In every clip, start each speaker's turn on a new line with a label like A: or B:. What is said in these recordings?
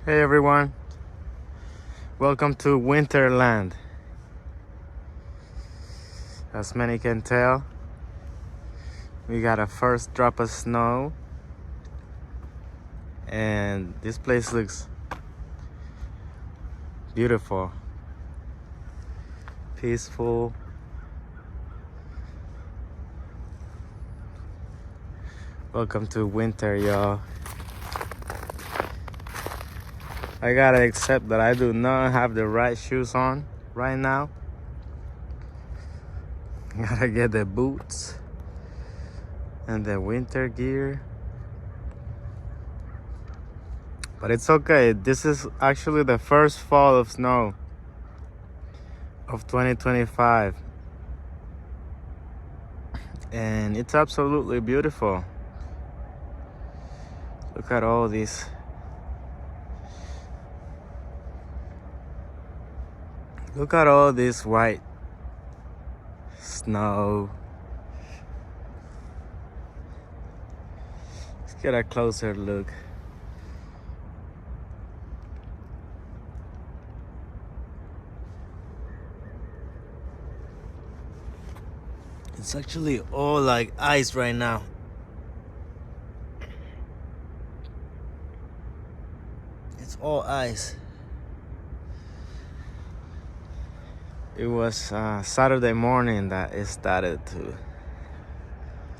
A: Hey everyone, welcome to Winterland. As many can tell, we got a first drop of snow and this place looks beautiful, peaceful. Welcome to winter, y'all. I gotta accept that I do not have the right shoes on right now. Gotta get the boots and the winter gear. But it's okay. This is actually the first fall of snow of 2025. And it's absolutely beautiful. Look at all these. Look at all this white snow. Let's get a closer look. It's actually all like ice right now. It's all ice. It was Saturday morning that it started to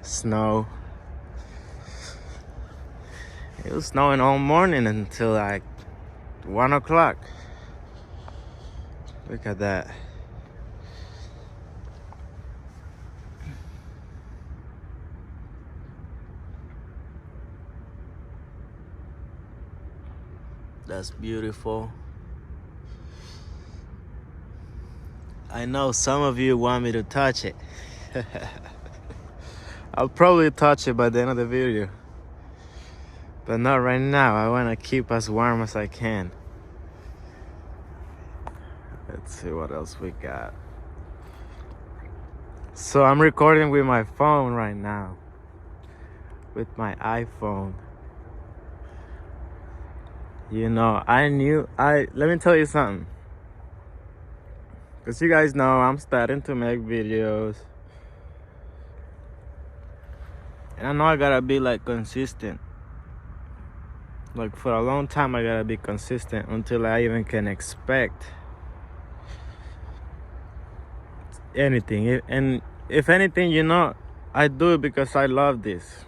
A: snow. It was snowing all morning until like 1 o'clock. Look at that. That's beautiful. I know some of you want me to touch it. I'll probably touch it by the end of the video. But not right now. I want to keep as warm as I can. Let's see what else we got. So I'm recording with my phone right now. With my iPhone. You know, let me tell you something. Because you guys know I'm starting to make videos. And I know I gotta be like consistent. Like for a long time I gotta be consistent until I even can expect anything. And if anything, you know, I do it because I love this.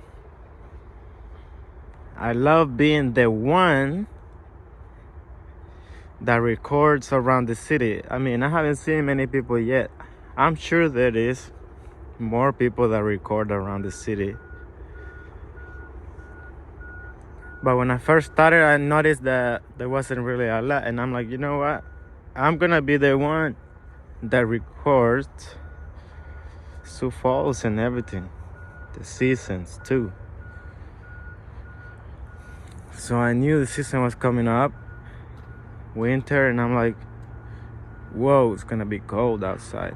A: I love being the one that records around the city. I mean, I haven't seen many people yet. I'm sure there is more people that record around the city. But when I first started, I noticed that there wasn't really a lot. And I'm like, you know what? I'm gonna be the one that records Sioux Falls and everything. The seasons too. So I knew the season was coming up. Winter, and I'm like, whoa, it's gonna be cold outside.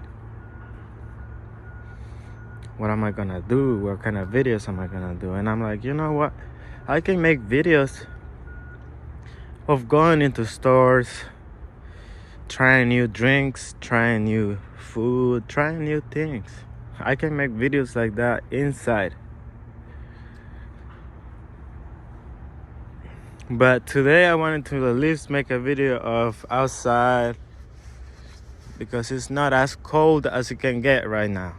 A: What am I gonna do? What kind of videos am I gonna do? And I'm like, you know what? I can make videos of going into stores, trying new drinks, trying new food, trying new things. I can make videos like that inside. But today I wanted to at least make a video of outside because it's not as cold as it can get right now.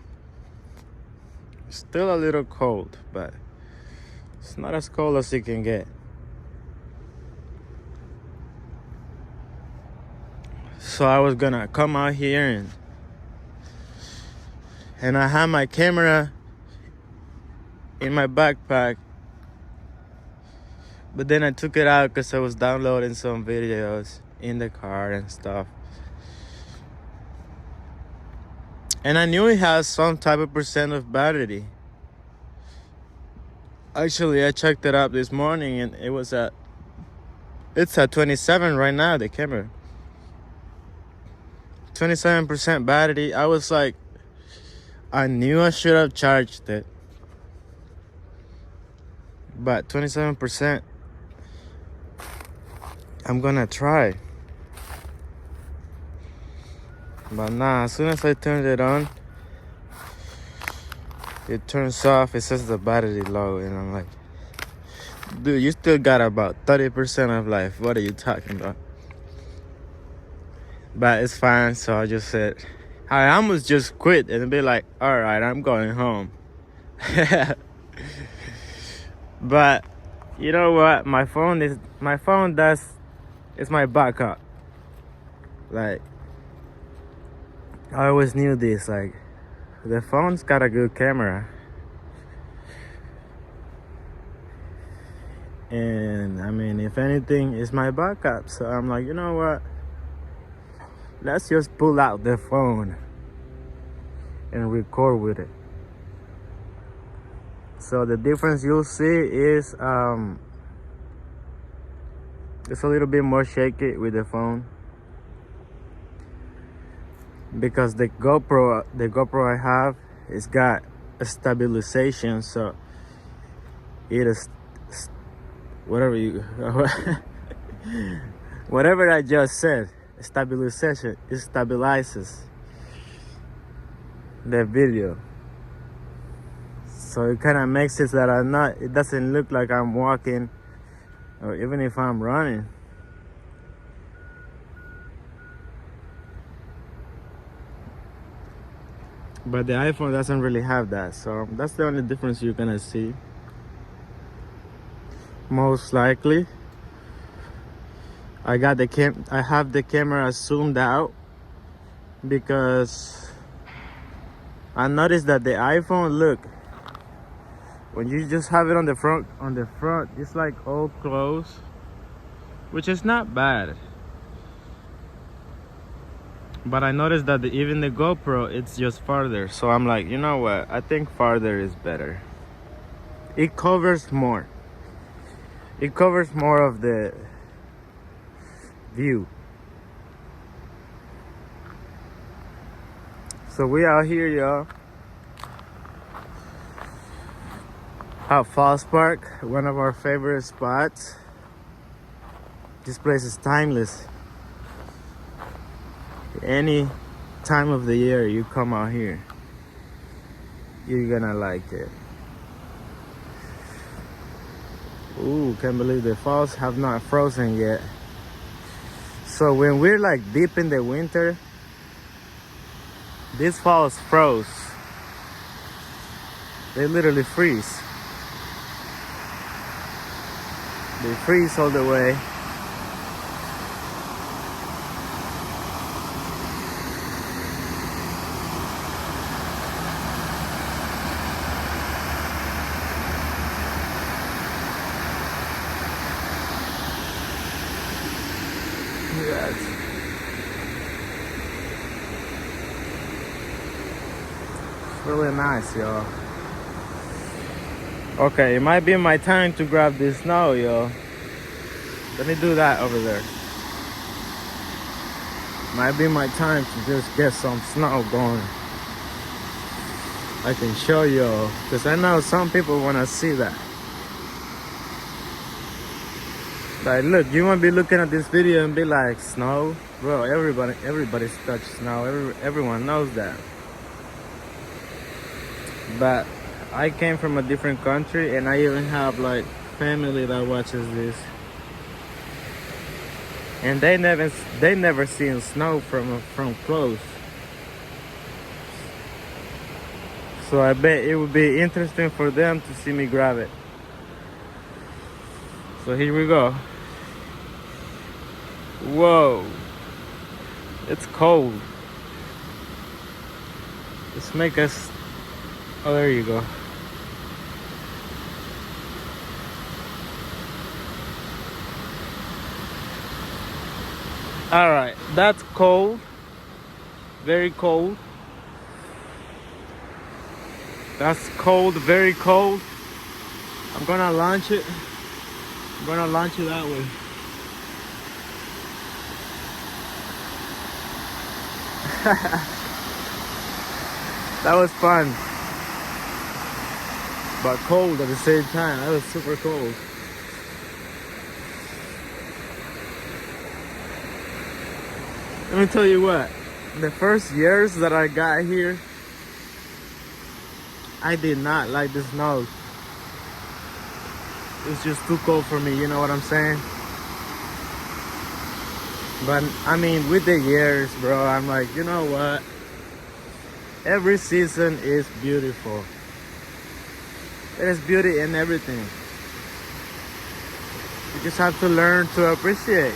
A: It's still a little cold, but it's not as cold as it can get. So I was gonna come out here and I had my camera in my backpack. But then I took it out because I was downloading some videos in the car and stuff. And I knew it has some type of percent of battery. Actually, I checked it out this morning and it's at 27 right now, the camera. 27% battery. I was like, I knew I should have charged it. But 27%. I'm gonna try. But nah, as soon as I turned it on, it turns off. It says the battery low, and I'm like, dude, you still got about 30% of life. What are you talking about? But it's fine. So I just said, I almost just quit and be like, all right, I'm going home. But you know what? My phone does. It's my backup. Like, I always knew this. Like, the phone's got a good camera. And I mean, if anything, it's my backup. So I'm like, you know what? Let's just pull out the phone and record with it. So the difference you'll see is it's a little bit more shaky with the phone, because the GoPro I have, it's got a stabilization, so it is whatever I just said, stabilization, it stabilizes the video, so it kind of makes it that it doesn't look like I'm walking, or even if I'm running. But the iPhone doesn't really have that, so that's the only difference you're gonna see. Most likely, I have the camera zoomed out, because I noticed that the iPhone, look, when you just have it on the front, it's like all close, which is not bad. But I noticed that even the GoPro, it's just farther. So I'm like, you know what? I think farther is better. It covers more. It covers more of the view. So we out here, y'all. At Falls Park, one of our favorite spots. This place is timeless. Any time of the year you come out here, you're gonna like it. Ooh, can't believe the falls have not frozen yet. So when we're like deep in the winter, these falls froze. They literally freeze. They freeze all the way. Yes. It's really nice, y'all. Okay, it might be my time to grab this snow, y'all. Let me do that over there. Might be my time to just get some snow going. I can show y'all, because I know some people want to see that. Like, look, you might be looking at this video and be like, snow? Bro, everybody's touched snow. Everyone knows that. But I came from a different country, and I even have like family that watches this, and they never seen snow from close. So I bet it would be interesting for them to see me grab it. So here we go. Whoa, it's cold. Let's make us, oh, there you go. All right, that's cold, very cold. That's cold, very cold. I'm gonna launch it. I'm gonna launch it that way. That was fun, but cold at the same time. That was super cold. Let me tell you what, the first years that I got here, I did not like the snow. It's just too cold for me, you know what I'm saying? But I mean, with the years, bro, I'm like, you know what? Every season is beautiful. There's beauty in everything. You just have to learn to appreciate.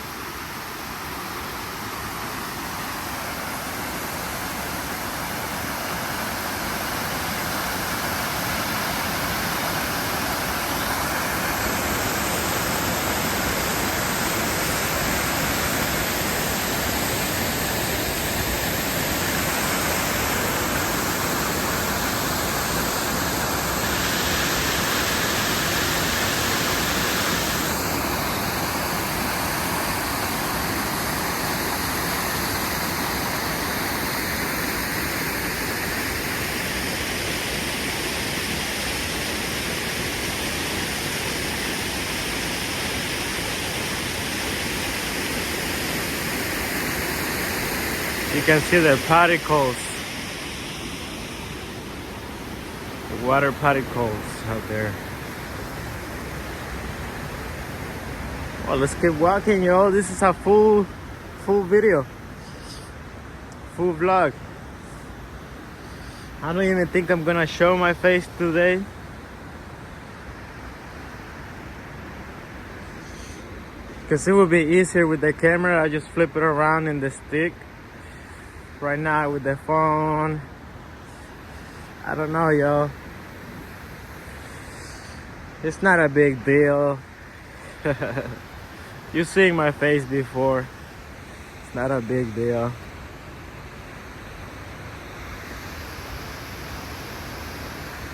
A: You can see the particles, the water particles out there. Well, let's keep walking, yo. This is a full video, full vlog. I don't even think I'm gonna show my face today. Because it would be easier with the camera. I just flip it around in the stick. Right now with the phone, I don't know, yo. It's not a big deal. You've seen my face before. It's not a big deal.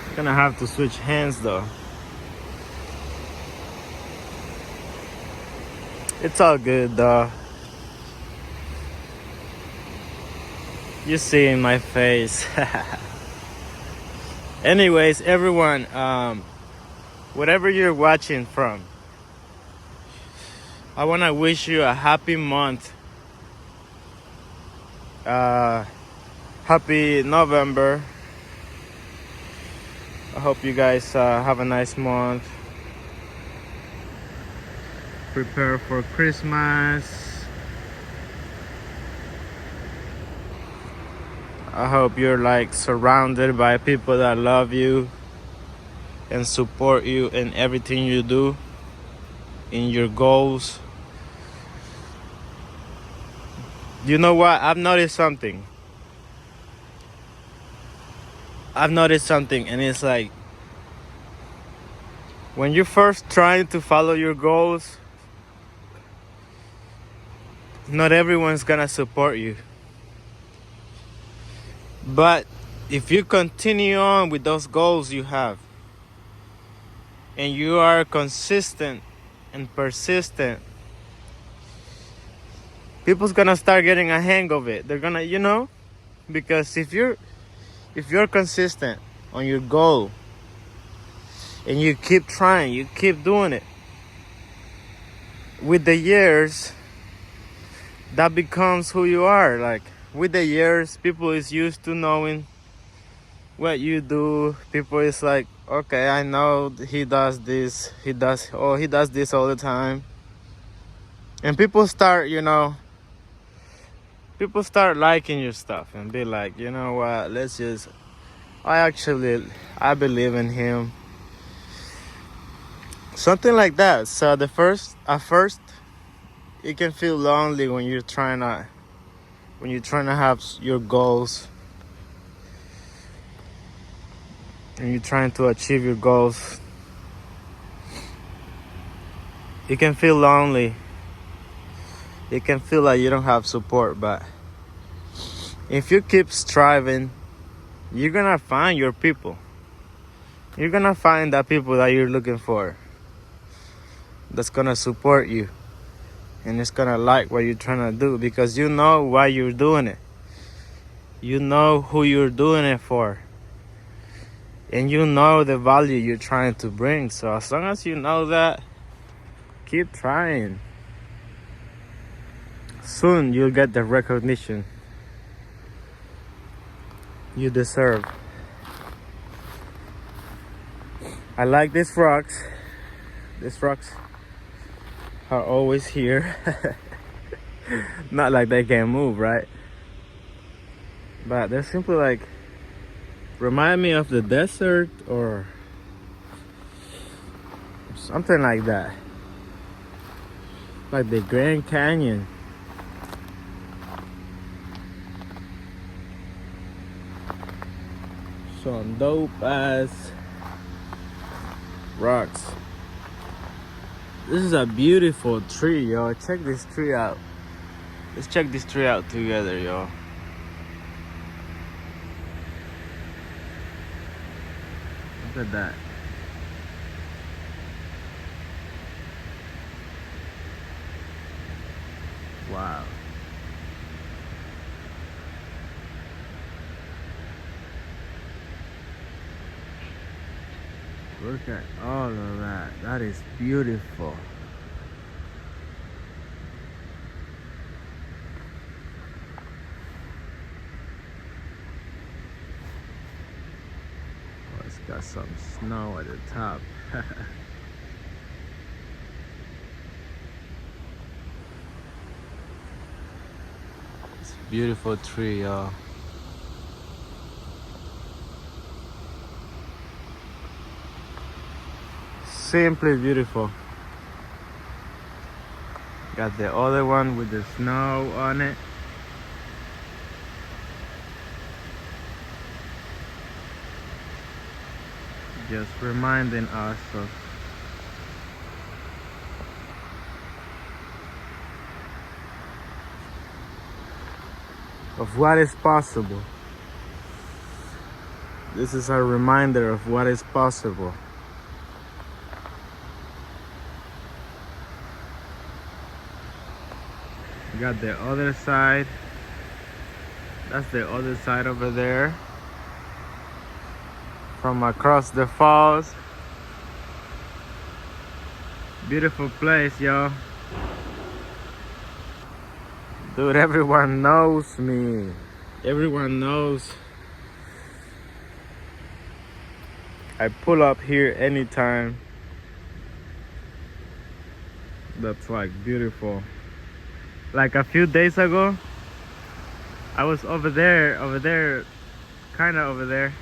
A: I'm gonna have to switch hands though. It's all good though. You see in my face. Anyways, everyone, whatever you're watching from, I want to wish you a happy month. Happy November. I hope you guys have a nice month. Prepare for Christmas. I hope you're like surrounded by people that love you and support you in everything you do, in your goals. You know what? I've noticed something, and it's like when you're first trying to follow your goals, not everyone's gonna support you. But if you continue on with those goals you have, and you are consistent and persistent, people's gonna start getting a hang of it. They're gonna, you know, because if you're consistent on your goal and you keep trying, you keep doing it, with the years, that becomes who you are. Like, with the years, people is used to knowing what you do. People is like, okay, I know he does this, he does this all the time. And people start, people start liking your stuff and be like, you know what, I believe in him. Something like that. So at first, it can feel lonely when you're trying to have your goals, and you're trying to achieve your goals. It can feel lonely. It can feel like you don't have support, but if you keep striving, you're gonna find your people. You're gonna find that people that you're looking for, that's gonna support you, and it's gonna like what you're trying to do, because you know why you're doing it. You know who you're doing it for, and you know the value you're trying to bring. So as long as you know that, keep trying. Soon you'll get the recognition you deserve. I like these rocks. These rocks are always here. Not like they can move, right? But they're simply like remind me of the desert or something like that. Like the Grand Canyon. Some dope ass rocks. This is a beautiful tree, yo. Check this tree out. Let's check this tree out together, yo. Look at that. Wow. Look at all of that. That is beautiful. Oh, it's got some snow at the top. It's a beautiful tree, y'all. Simply beautiful. Got the other one with the snow on it. Just reminding us of what is possible. This is a reminder of what is possible. We got the other side. That's the other side over there. From across the falls. Beautiful place, y'all. Dude, everyone knows me. Everyone knows I pull up here anytime. That's like beautiful. Like a few days ago, I was over there, kind of over there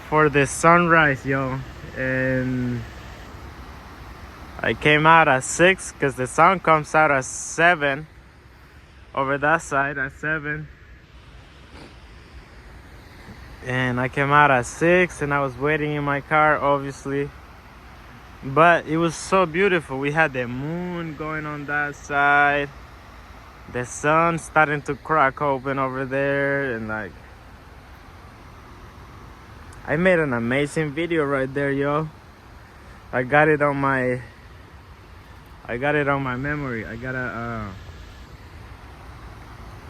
A: for the sunrise, yo. And I came out at 6 because the sun comes out at 7 over that side at 7. And I came out at 6 and I was waiting in my car, obviously. But it was so beautiful. We had the moon going on that side. The sun starting to crack open over there. And like, I made an amazing video right there, yo. I got it on my memory. I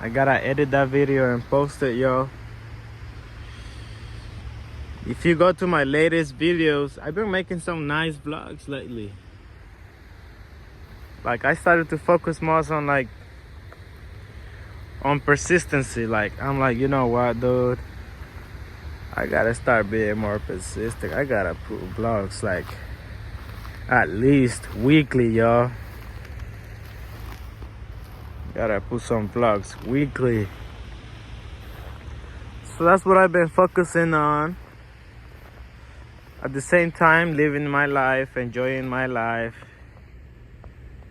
A: gotta edit that video and post it, yo. If you go to my latest videos, I've been making some nice vlogs lately. Like I started to focus more on persistency. Like I'm like, you know what, dude? I gotta start being more persistent. I gotta put vlogs like at least weekly, y'all. Gotta put some vlogs weekly. So that's what I've been focusing on. At the same time, living my life, enjoying my life.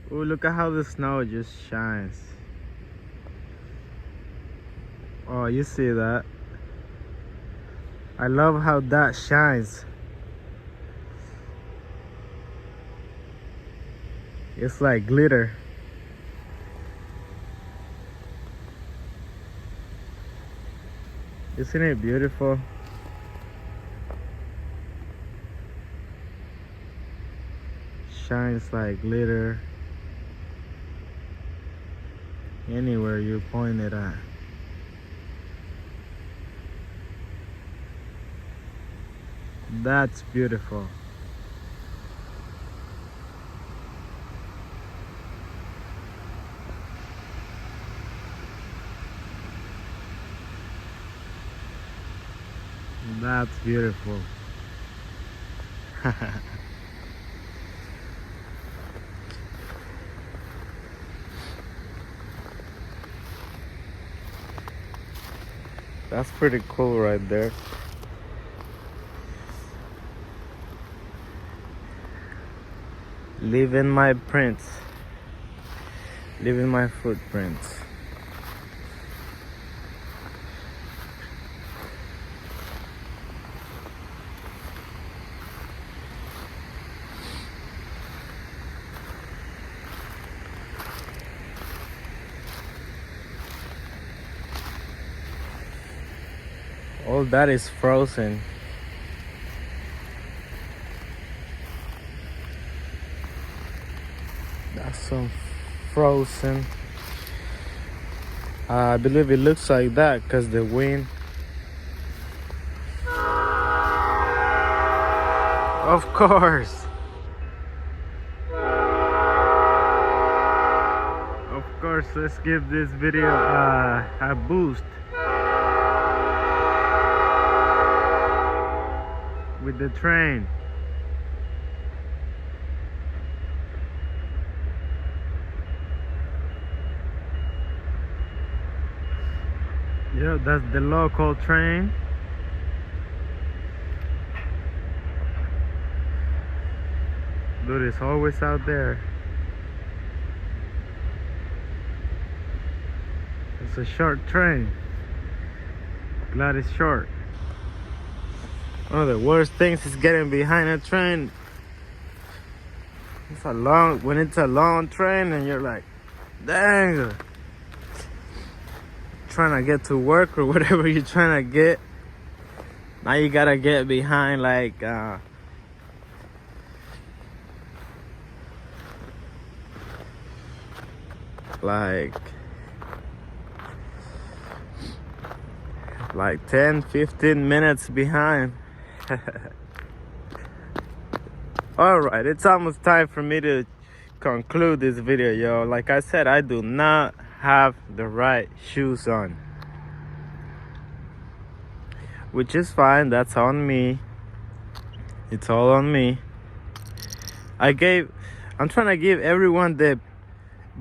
A: Ooh, look at how the snow just shines. Oh, you see that? I love how that shines. It's like glitter. Isn't it beautiful? Shines like glitter anywhere you point it at. That's beautiful. That's beautiful. That's pretty cool right there. Leaving my prints. Leaving my footprints. All that is frozen. That's some frozen. I believe it looks like that because the wind. Of course. Of course, let's give this video a boost. With the train. Yeah, that's the local train. Dude, it's always out there. It's a short train. Glad it's short. One of the worst things is getting behind a train. When it's a long train and you're like, dang, trying to get to work or whatever you're trying to get. Now you gotta get behind like like 10-15 minutes behind. All right, it's almost time for me to conclude this video, yo. Like I said, I do not have the right shoes on, which is fine. That's on me. It's all on me. I'm trying to give everyone the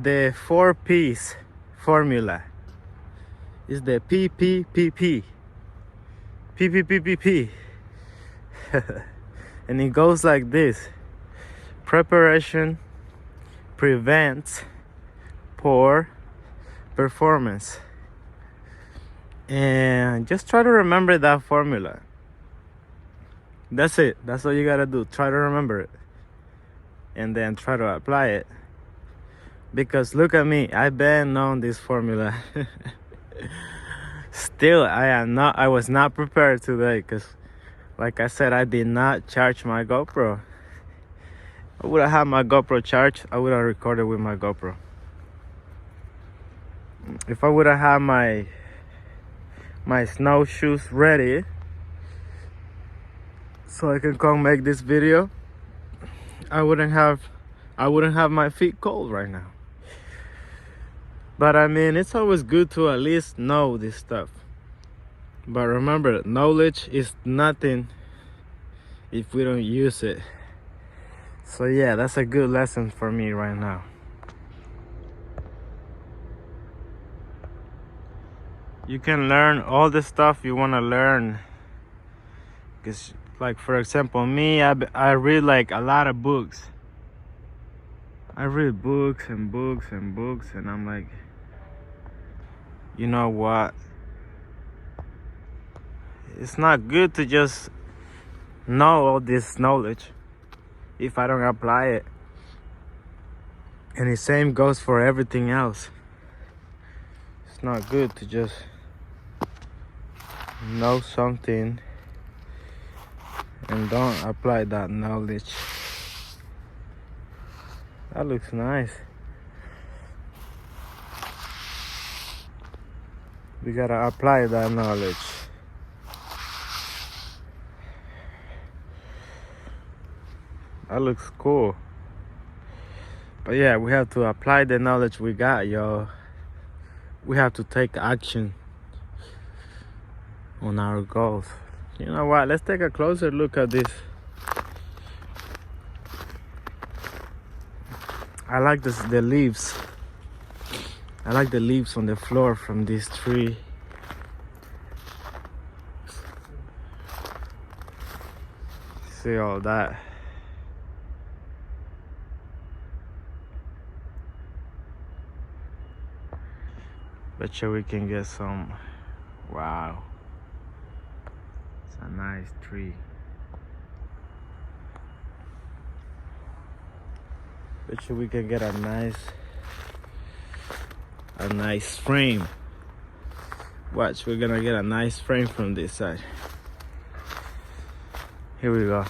A: 4-piece formula. It's the PPPP. PPPPP. And it goes like this: preparation prevents poor performance. And just try to remember that formula. That's it. That's all you gotta do. Try to remember it and then try to apply it. Because look at me, I've been on this formula. Still, I was not prepared today because, like I said, I did not charge my GoPro. I would have had my GoPro charged, I would have recorded with my GoPro. If I would have had my snowshoes ready so I can come make this video, I wouldn't have my feet cold right now. But I mean, it's always good to at least know this stuff. But remember, knowledge is nothing if we don't use it. So yeah, that's a good lesson for me right now. You can learn all the stuff you want to learn. Because, like, for example, me, I read like a lot of books. I read books and books and books, and I'm like, you know what? It's not good to just know all this knowledge if I don't apply it. And the same goes for everything else. It's not good to just know something and don't apply that knowledge. That looks nice. We gotta apply that knowledge. That looks cool. But yeah, we have to apply the knowledge we got, yo. We have to take action on our goals. You know what? Let's take a closer look at this. I like the leaves. I like the leaves on the floor from this tree. See all that. Bet you we can get some. Wow. It's a nice tree. Bet you we can get a nice frame. Watch, we're gonna get a nice frame from this side. Here we go.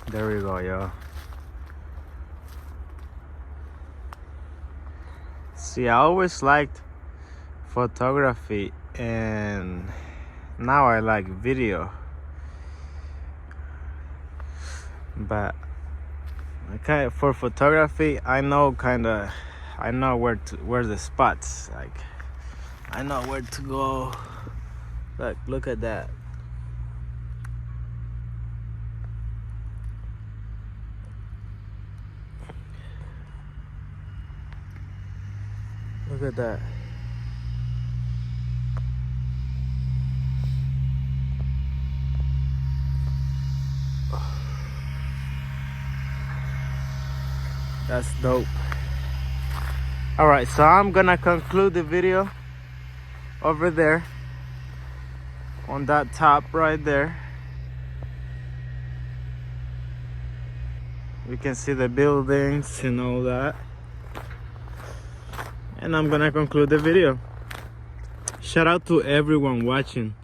A: There we go, y'all. See, I always liked photography, and now I like video. But for photography, I know where the spots. Like, I know where to go. Look at that. Look at that. That's dope. All right, so I'm gonna conclude the video over there on that top right there. We can see the buildings and all that. And I'm gonna conclude the video. Shout out to everyone watching.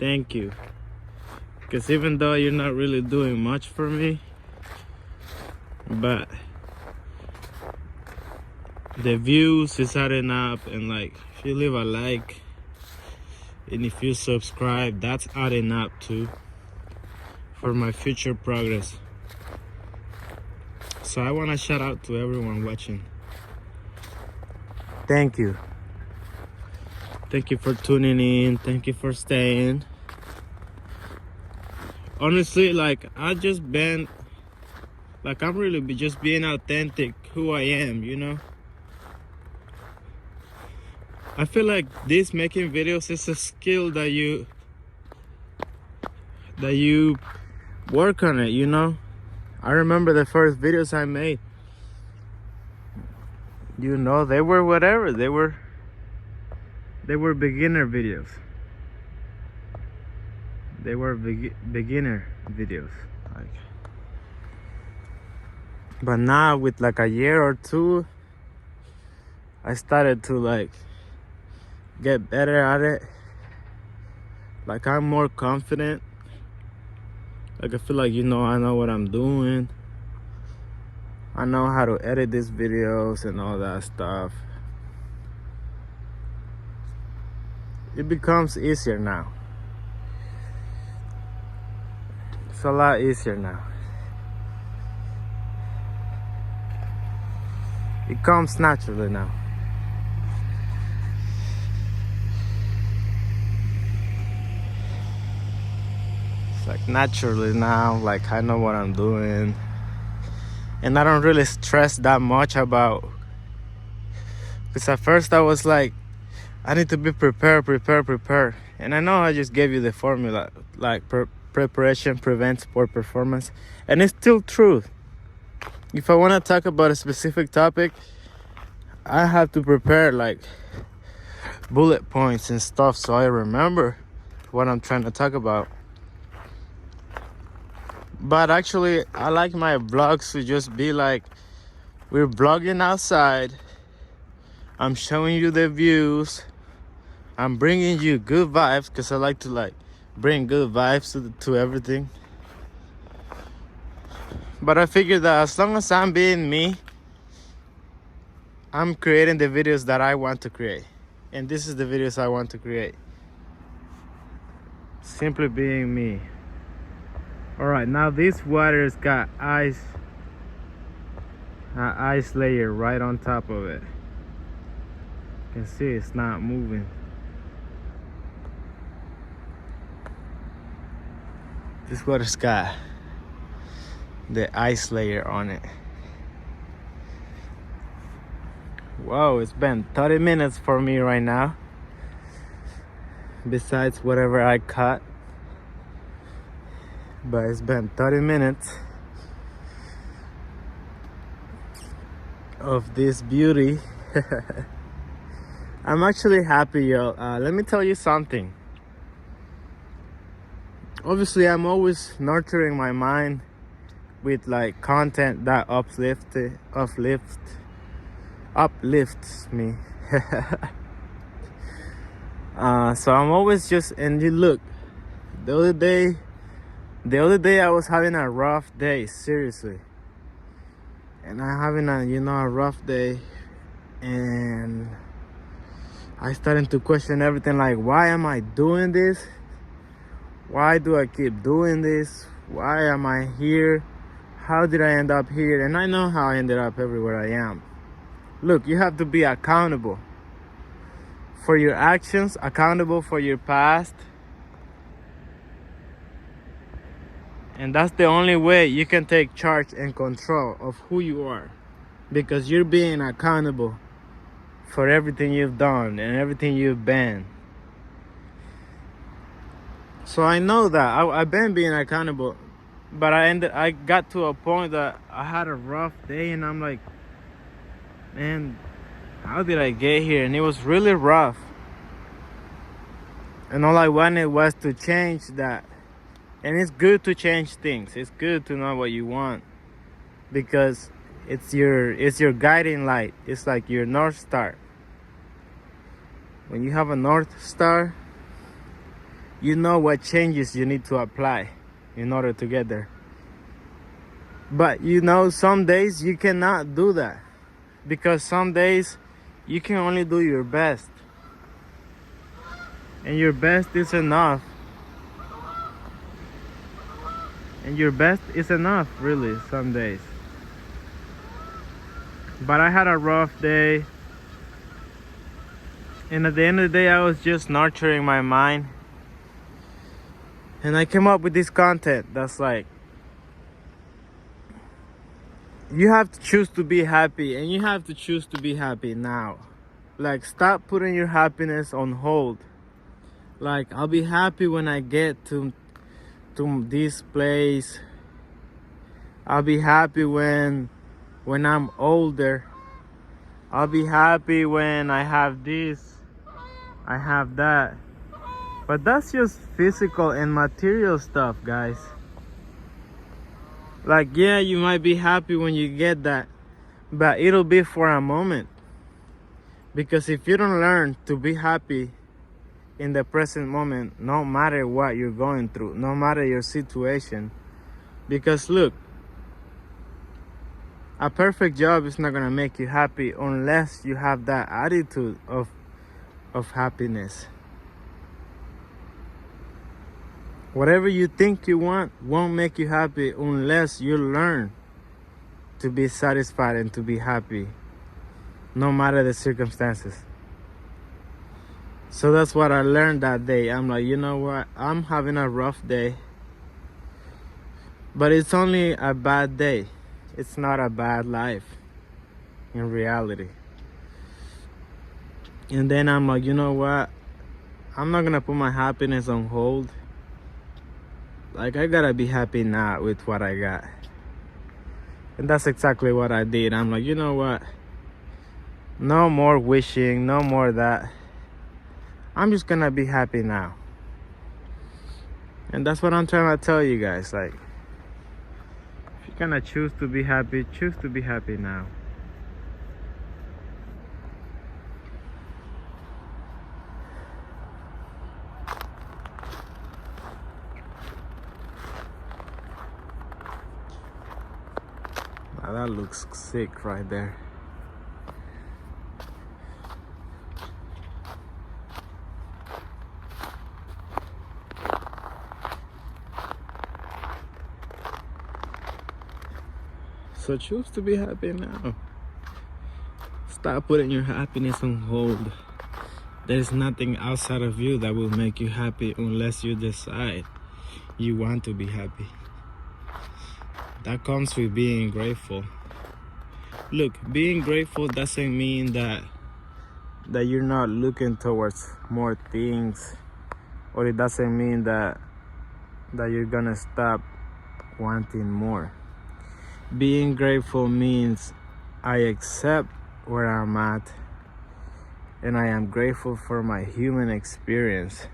A: Thank you. Because even though you're not really doing much for me, but the views is adding up, and like, if you leave a like and if you subscribe, that's adding up too for my future progress. So I want to shout out to everyone watching. Thank you. Thank you for tuning in. Thank you for staying. Honestly, like, I'm really just being authentic, who I am, you know? I feel like making videos is a skill that you work on it, you know? I remember the first videos I made. You know, they were whatever. They were beginner videos. They were beginner videos. Like, but now with like a year or two, I started to like get better at it. Like, I'm more confident. Like, I feel like, you know, I know what I'm doing. I know how to edit these videos and all that stuff. It becomes easier now. It's a lot easier now. It comes naturally now. It's like naturally now, like, I know what I'm doing. And I don't really stress that much about, because at first I was like, I need to be prepared. And I know I just gave you the formula, like preparation prevents poor performance. And it's still true. If I want to talk about a specific topic, I have to prepare like bullet points and stuff so I remember what I'm trying to talk about. But actually, I like my vlogs to just be like, we're vlogging outside. I'm showing you the views. I'm bringing you good vibes, because I like to like bring good vibes to everything. But I figured that as long as I'm being me, I'm creating the videos that I want to create. And this is the videos I want to create. Simply being me. All right, now this water's got ice. an ice layer right on top of it. You can see it's not moving. This is what it's got, the ice layer on it. Whoa, it's been 30 minutes for me right now, besides whatever I cut. But it's been 30 minutes of this beauty. I'm actually happy, yo. Let me tell you something. Obviously, I'm always nurturing my mind with like content that uplifts me. So I'm always just, and you look, the other day I was having a rough day, seriously. And I'm having a rough day, and I started to question everything, like, why am I doing this? Why do I keep doing this? Why am I here? How did I end up here? And I know how I ended up everywhere I am. Look, you have to be accountable for your actions, accountable for your past. And that's the only way you can take charge and control of who you are. Because you're being accountable for everything you've done and everything you've been. So I know that I've been being accountable, but I got to a point that I had a rough day, and I'm like, man, how did I get here? And it was really rough. And all I wanted was to change that. And it's good to change things. It's good to know what you want, because it's your guiding light. It's like your North Star. When you have a North Star, you know what changes you need to apply in order to get there. But some days you cannot do that, because some days you can only do your best, and your best is enough. And your best is enough, really, some days. But I had a rough day, and at the end of the day I was just nurturing my mind. And I came up with this content that's like, you have to choose to be happy, and you have to choose to be happy now. Like, stop putting your happiness on hold. Like, I'll be happy when I get to this place. I'll be happy when I'm older. I'll be happy when I have this, I have that. But that's just physical and material stuff, guys. Like, yeah, you might be happy when you get that, but it'll be for a moment. Because if you don't learn to be happy in the present moment, no matter what you're going through, no matter your situation, because look, a perfect job is not gonna make you happy unless you have that attitude of happiness. Whatever you think you want won't make you happy unless you learn to be satisfied and to be happy, no matter the circumstances. So that's what I learned that day. I'm like, you know what? I'm having a rough day, but it's only a bad day. It's not a bad life in reality. And then I'm like, you know what? I'm not gonna put my happiness on hold. Like, I gotta be happy now with what I got. And that's exactly what I did. I'm like, you know what? No more wishing, no more that. I'm just gonna be happy now. And that's what I'm trying to tell you guys. Like, if you're gonna choose to be happy, choose to be happy now. Now that looks sick right there. So choose to be happy now. Stop putting your happiness on hold. There is nothing outside of you that will make you happy unless you decide you want to be happy. That comes with being grateful. Look, being grateful doesn't mean that you're not looking towards more things, or it doesn't mean that you're gonna stop wanting more. Being grateful means I accept where I'm at, and I am grateful for my human experience.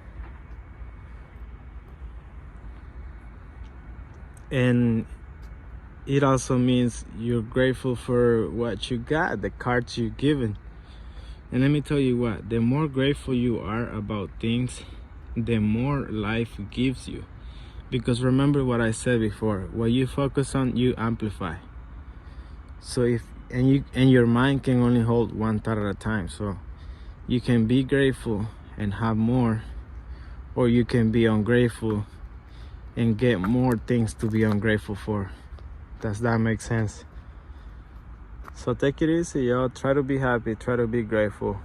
A: And it also means you're grateful for what you got, the cards you're given. And let me tell you what, the more grateful you are about things, the more life gives you. Because remember what I said before, what you focus on, you amplify. So and your mind can only hold one thought at a time. So you can be grateful and have more, or you can be ungrateful and get more things to be ungrateful for. Does that make sense? So take it easy, y'all. Try to be happy, try to be grateful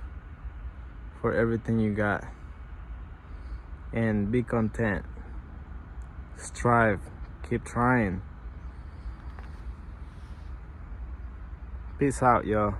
A: for everything you got, and be content. Strive, keep trying. Peace out, y'all.